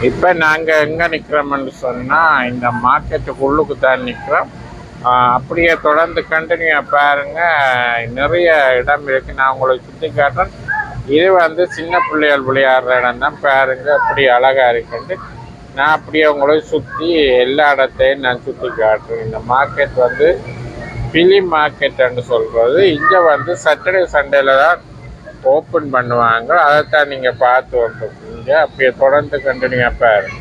இப்போ நாங்கள் எங்கே நிற்கிறோம்னு சொன்னால் இந்த மார்க்கெட்டுக்குள்ளுக்கு தான் நிற்கிறோம். அப்படியே தொடர்ந்து கண்டினியூவாக பாருங்கள். நிறைய இடம் இருக்குது, நான் உங்களுக்கு சுற்றி காட்டுறேன். இது வந்து சின்ன பிள்ளைகள் விளையாடுற இடம் தான். பாருங்கள் அப்படி அழகாக இருக்குண்டு. நான் அப்படியே உங்களை சுற்றி எல்லா இடத்தையும் நான் சுற்றி காட்டுறேன். இந்த மார்க்கெட் வந்து ஃபிலிம் மார்க்கெட்டுன்னு சொல்கிறது. இங்கே வந்து சாட்டர்டே சண்டேல தான் ஓப்பன் பண்ணுவாங்க. அதைத்தான் நீங்கள் பார்த்து வந்துருக்கீங்க. அப்படியே தொடர்ந்து கண்டினியூவாக பாருங்க.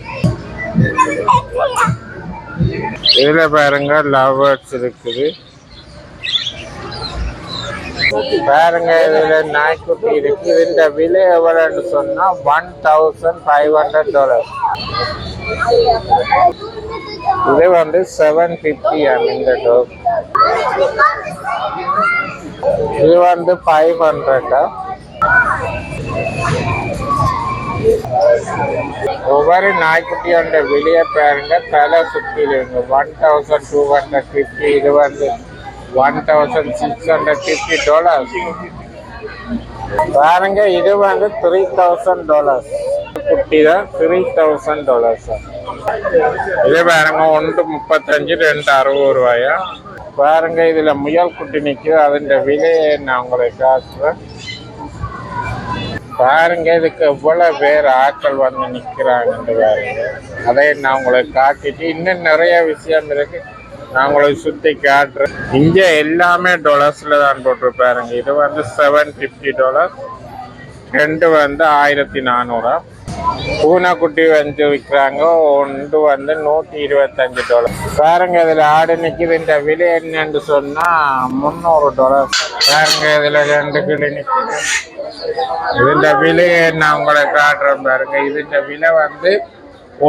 இதில் பாருங்க லவ்வர்ஸ் இருக்குது. பாருங்க இதில் நாய்க்குட்டி இருக்குது. இந்த விலை எவ்வளோன்னு சொன்னால் $1,500. இது வந்து $750. இந்த டாக் இது வந்து $500. ஒவ்வொரு நாய்க்குட்டியோட வெளியே பாருங்க தலை சுற்றிடுங்க. $1,250. இது வந்து $1,650. பாருங்க இது வந்து $3,000. குட்டி தான் $3,000. இது பாருங்க 1 35 2 60 பாருங்க. இதுல முயல் குட்டி நிற்குது. அதோட விலையை நான் உங்களுக்கு காட்டுறேன். பாருங்க இதுக்கு எவ்வளவு பேர் ஆட்கள் வந்து நிற்கிறாங்கன்னு பாருங்க. அதை நான் உங்களுக்கு காட்டிட்டு இன்னும் நிறைய விஷயம் இருக்கு, நான் உங்களுக்கு சுற்றி காட்டுறேன். இங்கே எல்லாமே $ல தான் போட்டிருப்பாருங்க. இது வந்து $750. ரெண்டு வந்து $1,400. பூனைக்குட்டி வந்து விற்கிறாங்க. ஒன்று வந்து $125. பாருங்க இதில் ஆடு நிற்கிது. இந்த விலை என்னன்னு சொன்னால் $300. பாருங்க இதில் 2 கிளி நிற்குது. இதுன்ற விலையை நான் உங்களை காட்டுறேன் பாருங்க. இதுன்ற விலை வந்து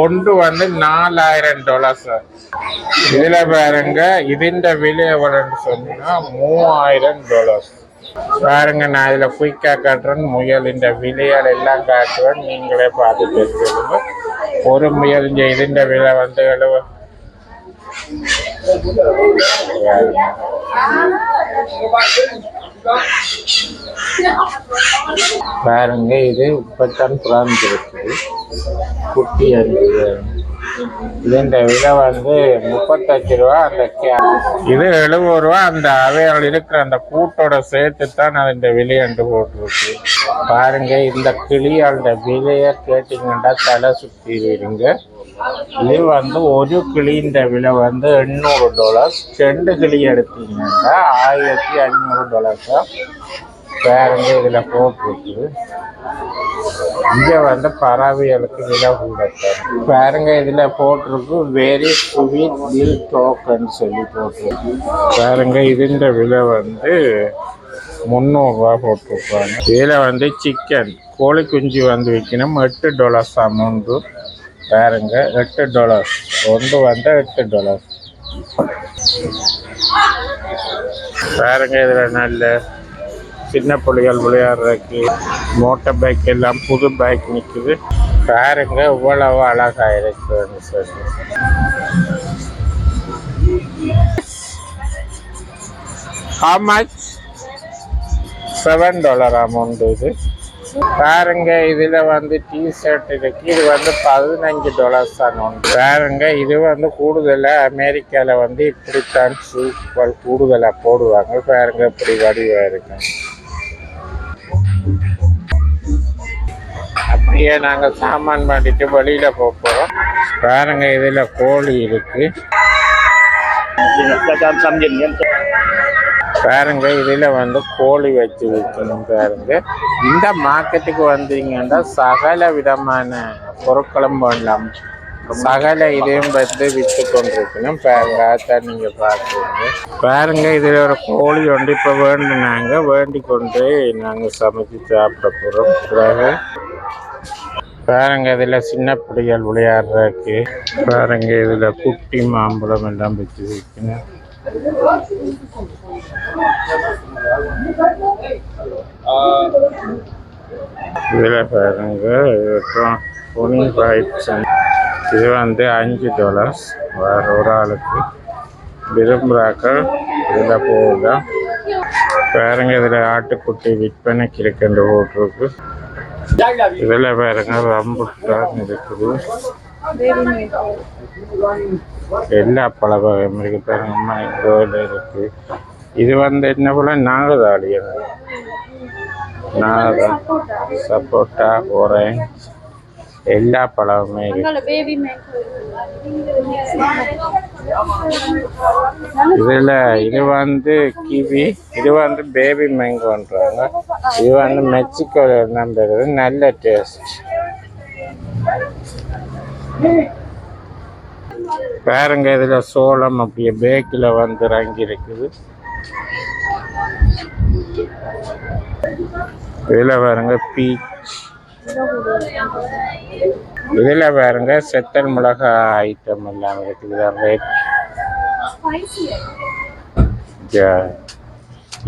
ஒன்று வந்து $4,000. இதுல பாருங்க இதுன்ற விலை எவ்வளோன்னு சொன்னா $3,000. பாருங்க நான் இதுல குயிக்கா காட்டுறேன். முயல் இந்த விலையால் எல்லாம் காட்டுவேன், நீங்களே பார்த்து தெரிஞ்சுக்கோங்க. ஒரு முயல் இதுன்ற விலை வந்து பாருங்க இது இப்பத்தான் பிறந்திருக்குது குட்டி. இதுன்ற விலை வந்து $38. அந்த இது $70. அந்த அவைகள் இருக்கிற அந்த கூட்டோட சேர்த்து தான் அது இந்த விலையண்டு போட்டிருக்கு. பாருங்க இந்த கிளியோட விலையை கேட்டீங்கன்னா தலை சுற்றிடுவீங்க. இது வந்து ஒரு கிளின்ற விலை வந்து $800. 2 கிளி எடுத்தீங்கன்னா $1,500. பாருங்க இதுல போட்டிருக்கு. இங்க வந்து பறவைகளுக்கு விலை கூட. பாருங்க இதுல போட்டிருக்கு வெரி ஸ்வீட் டில் டோக்கன் சொல்லி போட்டிருக்கு. பாருங்க இதுன்ற விலை வந்து $300 போட்டிருப்பாங்க. இதுல வந்து சிக்கன் கோழி குஞ்சு வந்து விற்கணும். $8 அமௌண்ட்டு. பாருங்க $8. ஒன்று வந்து $8. பாருங்க இதுல நல்ல சின்ன புள்ளிகள் விளையாடுறதுக்கு மோட்டர் பைக் எல்லாம் புது பைக் நிற்குது. பாருங்க இவ்வளவு அழகா இருக்குன்னு சொல்லி. How much? $7 அமௌண்ட் இது. பாருங்க இதுல வந்து டிஷர்ட் இருக்கு. இது வந்து $15 அமௌண்ட். பாருங்க இது வந்து கூடுதலா அமெரிக்கால வந்து இப்படித்தான் சூப்பர் கூடுதலா போடுவாங்க. பாருங்க இப்படி வடிவா இருக்கு. அப்படியே நாங்க சாமான் மாட்டிட்டு வெளியில போறோம். பாருங்க இதுல கோழி இருக்கு. பாருங்க இதுல வந்து கோழி வச்சு விற்கணும். பாருங்க இந்த மார்க்கெட்டுக்கு வந்தீங்கன்னா சகல விதமான பொருட்களும் பண்ணலாம். சகல இதையும் வந்து விற்று கொண்டிருக்கணும். பாருங்க அதான் நீங்க பார்க்குறீங்க. பாருங்க இதுல ஒரு கோழி ஒன்று இப்ப வேண்டினாங்க. வேண்டி கொண்டு நாங்க சமைச்சு சாப்பிட போறோம். பிறகு பாருங்க இதுல சின்ன பிள்ளைகள் விளையாடுறதுக்கு. பாருங்க இதுல குட்டி மாம்பழம் எல்லாம் வச்சு விற்கணும். இதுல பாருங்க 25 cents. இது வந்து $5 வேற ஒரு ஆளுக்கு. விரும்புறாக்கள் இதுல போகலாம். பாருங்க இதுல ஆட்டுக்குட்டி விற்பனைக்கு இருக்கின்ற போட்டிருக்கு. இதில் பாருங்க ரம்புட்டான் இருக்குது. எல்லா பழ வகையும் இருக்கு பாருங்க. மேங்கோல இருக்கு. இது வந்து என்ன போல நாகதாளி, சப்போட்டா, ஆரஞ்சு, எல்லா பழமுமே இருக்கு. இதுல இது வந்து கிவி, இது வந்து பேபி மேங்கோன்றாங்க. இது வந்து மெக்சிகோல இருந்தான் பெறுது. நல்ல டேஸ்ட். பாருங்க இதுல சோளம் அப்படியே பேக்கில் வந்து இறங்கி இருக்குது. இதுல பாருங்க பீச், இதுல பாருங்க செத்தல் மிளகா ஐட்டம் எல்லாம் இருக்குது. ரெட்,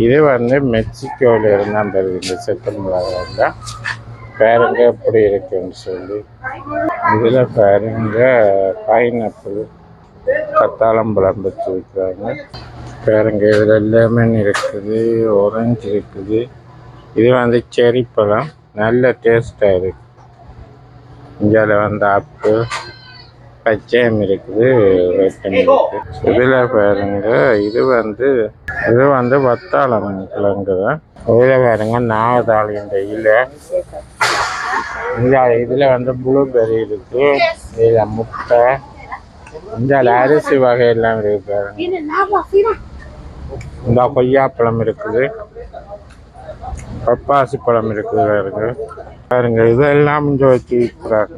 இது வந்து மெக்சிகோல இருந்தான் பெறுது. இந்த செத்தல் மிளகா தான் பாருங்க எப்படி இருக்குன்னு சொல்லி. இதுல பாருங்க பைனாப்பிள், கத்தாழம்பழம் வச்சு வைக்கிறாங்க. பாருங்க இதுல லெமன் இருக்குது, ஆரஞ்சு இருக்குது. இது வந்து செரி பழம், நல்ல டேஸ்டா இருக்கு. இந்தியாவில் வந்து ஆப்பிள், பச்சையம் இருக்குது, வெட்டம் இருக்கு. இதுல பாருங்க இது வந்து வத்தாளம் கிழங்கு தான். இதுல பாருங்க நாகதாளின்ற இலை. இதுல வந்து ப்ளூபெர்ரி இருக்கு. இதுல முட்டை, இந்த அரிசி வகை எல்லாம் இருக்கு பாருங்க. இந்த கொய்யாப்பழம் இருக்குது, பப்பாசி பழம் இருக்குது பாருங்க. பாருங்க இதெல்லாம் இங்க வச்சு விற்கிறாங்க.